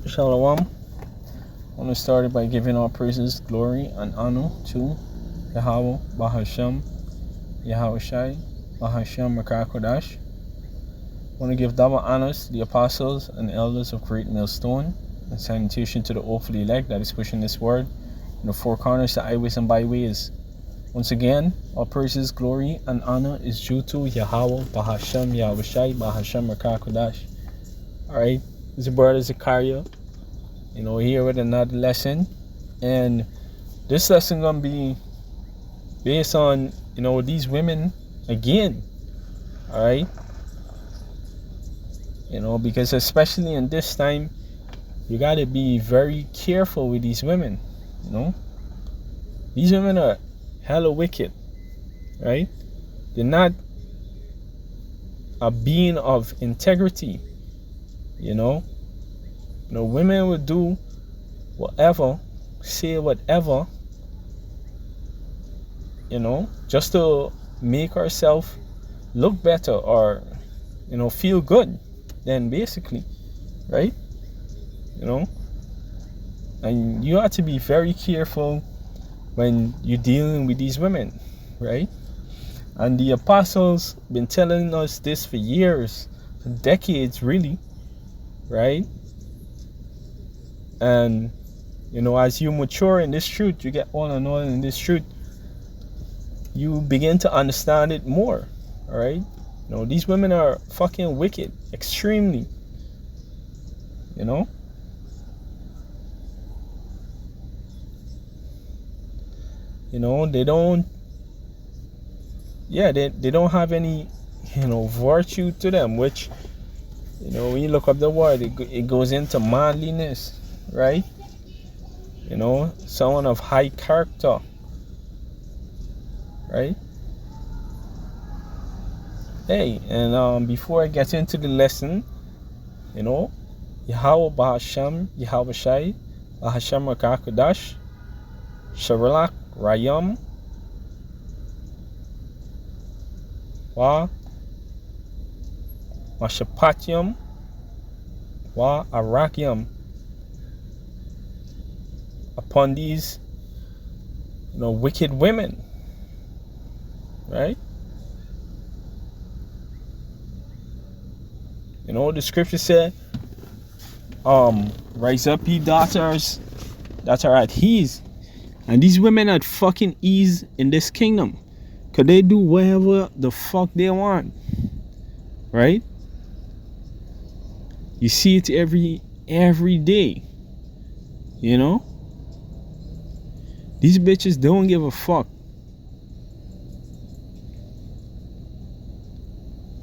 Shalom. I want to start by giving all praises, glory, and honor to Yahweh, Bahasham, Yahweh Shai, Bahasham, Makar Kodash. I want to give double honors to the apostles and elders of Great Millstone, and salutation to the awful elect that is pushing this word in the four corners, the highways and byways. Once again, all praises, glory, and honor is due to Yahweh, Bahasham, Yahweh Shai, Bahasham, Makar Kodash. Alright, this is your brother Zachariah, here with another lesson. And this lesson gonna be based on, these women again. Alright? Because especially in this time, you gotta be very careful with these women. These women are hella wicked. Right? They're not a being of integrity. Women would do whatever, say whatever, just to make herself look better or, feel good. Then basically, right? And you have to be very careful when you're dealing with these women, right? And the apostles been telling us this for years, for decades really, right? And as you mature in this truth, you get on and on in this truth, you begin to understand it more. All right? These women are fucking wicked, extremely. They don't have any virtue to them, which when you look up the word, it goes into manliness, right? Someone of high character, right? Hey, and before I get into the lesson, Yahweh Bahasham, Yahweh Shai, Bahasham Makar Kodash, Sharalak Rayam, Wa Mashapatyam, Wa Arakyam upon these wicked women, right? The scripture said, rise up ye daughters that are at ease. And these women are at fucking ease in this kingdom, cause they do whatever the fuck they want, right? You see it every day. These bitches don't give a fuck.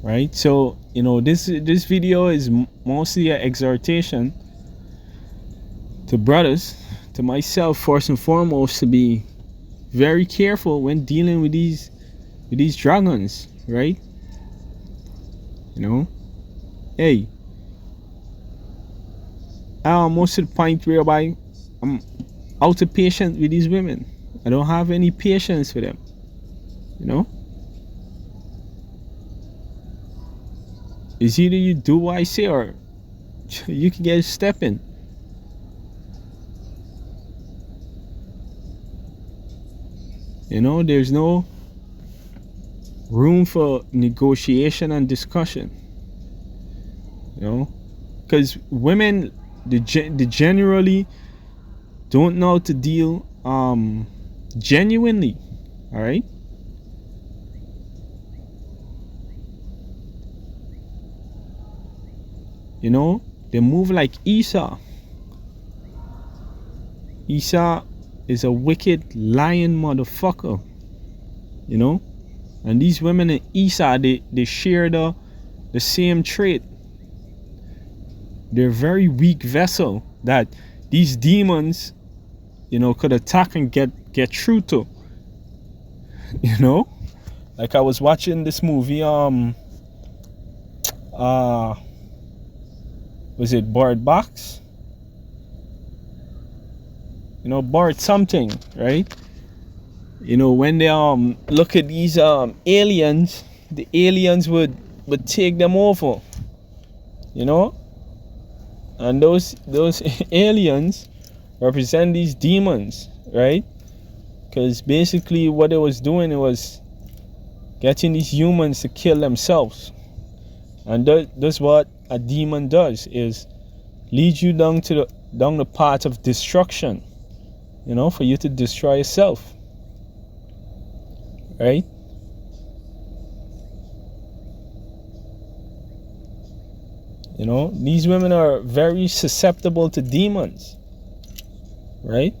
Right? So, this video is mostly an exhortation to brothers, to myself first and foremost, to be very careful when dealing with these dragons, right? Hey, I'm almost to the point whereby I'm out of patience with these women. I don't have any patience for them. It's either you do what I say or you can get a step in. There's no room for negotiation and discussion. Because women, they generally don't know how to deal genuinely. All right? They move like Esau. Esau is a wicked, lying motherfucker. And these women in Esau, they share the same trait. They're a very weak vessel that these demons, could attack and get through to. Like I was watching this movie, was it Bird Box? Bird something, right? When they look at these aliens, the aliens would take them over, And those aliens represent these demons, right? Because basically what it was doing, it was getting these humans to kill themselves. And that's what a demon does, is lead you down the path of destruction, for you to destroy yourself, right? These women are very susceptible to demons, right?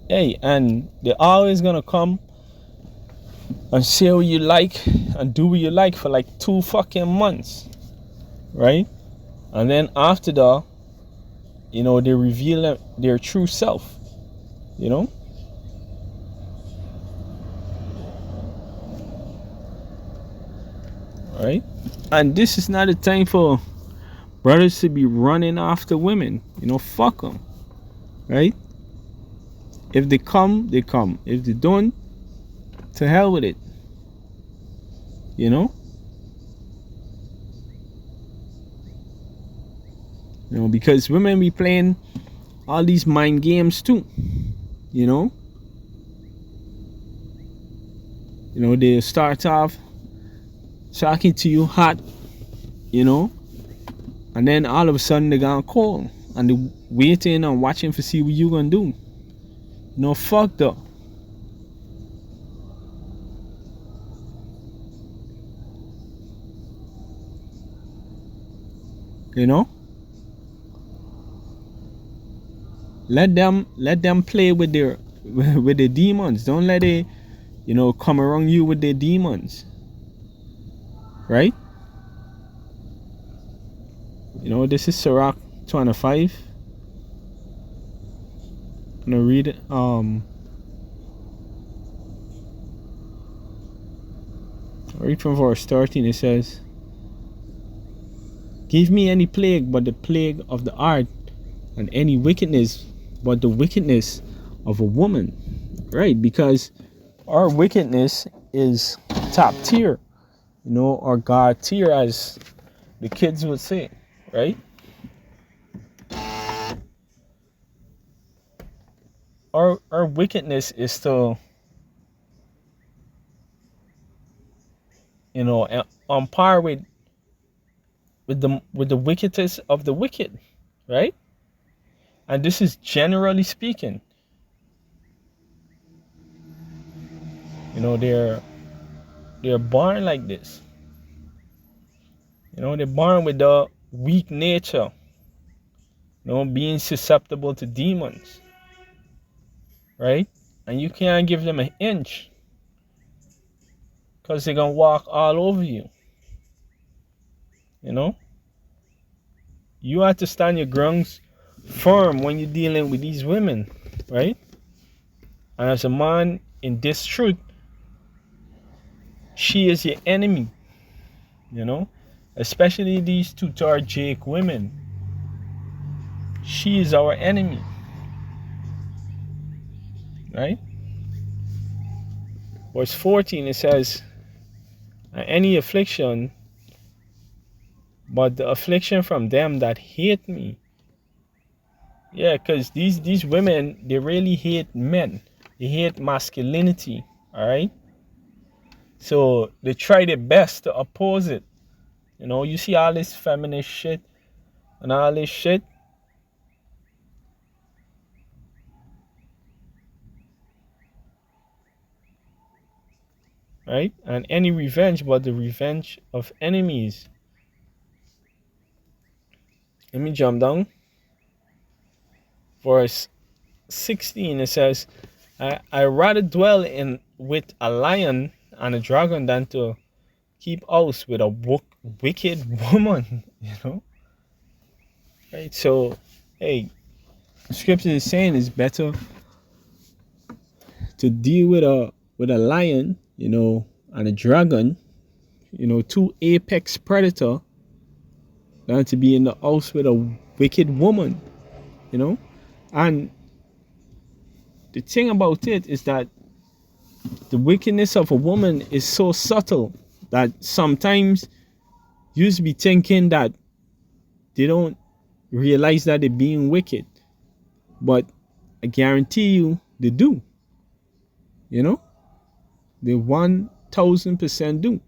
Hey, and they're always gonna come and say what you like and do what you like for like 2 fucking months, right? And then after that, they reveal their true self, right? And this is not a time for brothers to be running after women. Fuck them, right? If they come, they come. If they don't, to hell with it. Because women be playing all these mind games too. They start off talking to you hot, and then all of a sudden they gonna cold, and they waiting and watching to see what you gonna do. Fuck that. Let them play with their demons. Don't let it come around you with their demons, right? This is Sirach 25. I'm gonna read it. Read from verse 13. It says, give me any plague but the plague of the heart, and any wickedness but the wickedness of a woman, right? Because our wickedness is top tier, or God tier, as the kids would say, right? Our wickedness is to, on par with the wickedness of the wicked, right? And this is generally speaking. They're born like this. They're born with the weak nature, being susceptible to demons, right? And you can't give them an inch, because they're gonna walk all over you. You have to stand your grounds firm when you're dealing with these women, right? And as a man in this truth, she is your enemy, especially these two Jake women. She is our enemy, right? Verse 14, it says, any affliction but the affliction from them that hate me. Yeah, because these women, they really hate men. They hate masculinity, all right? So they try their best to oppose it. You see all this feminist shit and all this shit. Right? And any revenge but the revenge of enemies. Let me jump down. Verse 16, it says, I rather dwell with a lion and a dragon than to keep house with a wicked woman, Right? So, hey, the scripture is saying it's better to deal with a lion, and a dragon, two apex predator, than to be in the house with a wicked woman, And the thing about it is that the wickedness of a woman is so subtle that sometimes used to be thinking that they don't realize that they're being wicked. But I guarantee you they do. You know? They 1000% do.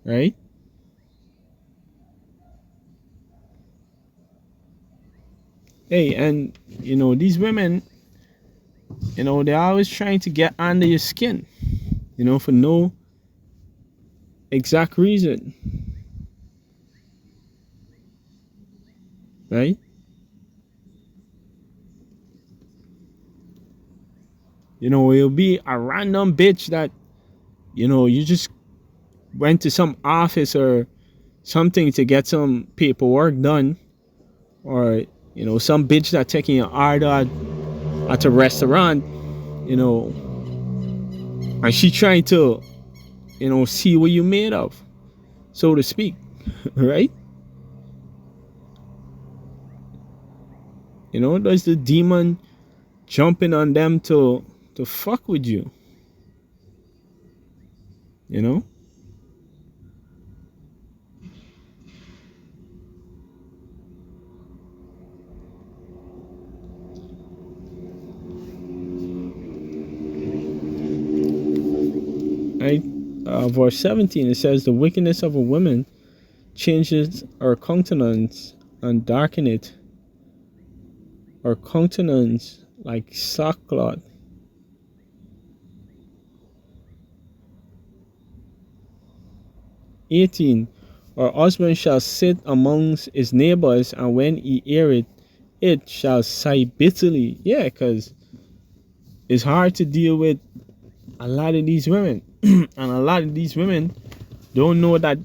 Right? Hey, and these women, they're always trying to get under your skin, for no exact reason. Right? It'll be a random bitch that, you just went to some office or something to get some paperwork done, or some bitch that taking your order at a restaurant, and she trying to see what you made of, so to speak. Right? There's the demon jumping on them to fuck with you. Right? Verse 17, it says, the wickedness of a woman changes her countenance and darken it, her countenance like sackcloth. Her husband shall sit amongst his neighbors, and when he heareth it shall sigh bitterly. Yeah, because it's hard to deal with a lot of these women. And a lot of these women don't know that,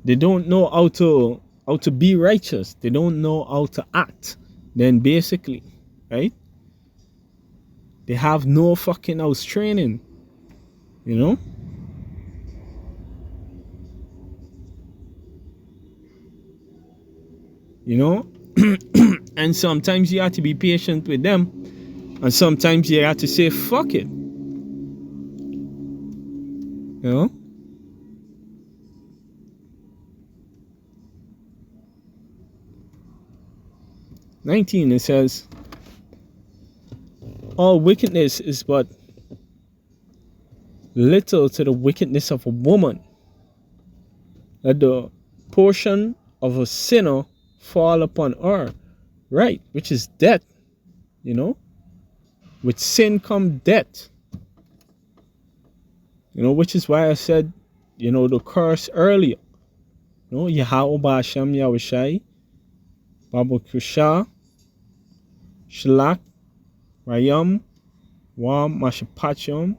they don't know how to be righteous. They don't know how to act. Then basically, right? They have no fucking house training. And sometimes you have to be patient with them, and sometimes you have to say fuck it. 19, it says, all wickedness is but little to the wickedness of a woman. Let the portion of a sinner fall upon her. Right, which is death. With sin come death. Which is why I said, the curse earlier. Yahweh Ba'ashem Yahushai, Babu Kusha, Shalak, Rayam, Wa Mashapacham,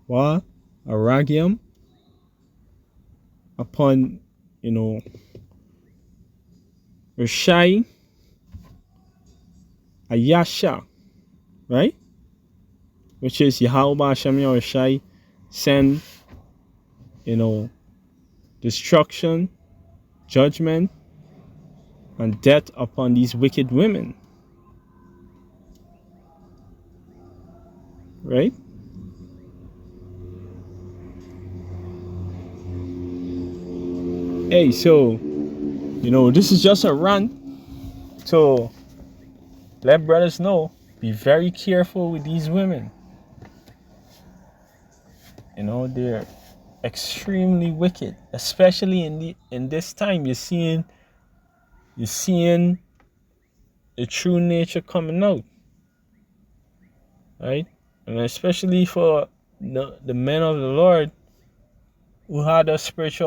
Wa Aragiam, upon, Rishai, Ayasha, right? Which is Yahweh Hashem Yahushai send, destruction, judgment, and death upon these wicked women. Right? Hey, so, this is just a rant to let brothers know, be very careful with these women. They're extremely wicked, especially in this time. You're seeing the true nature coming out, right? And especially for the men of the Lord who had a spiritual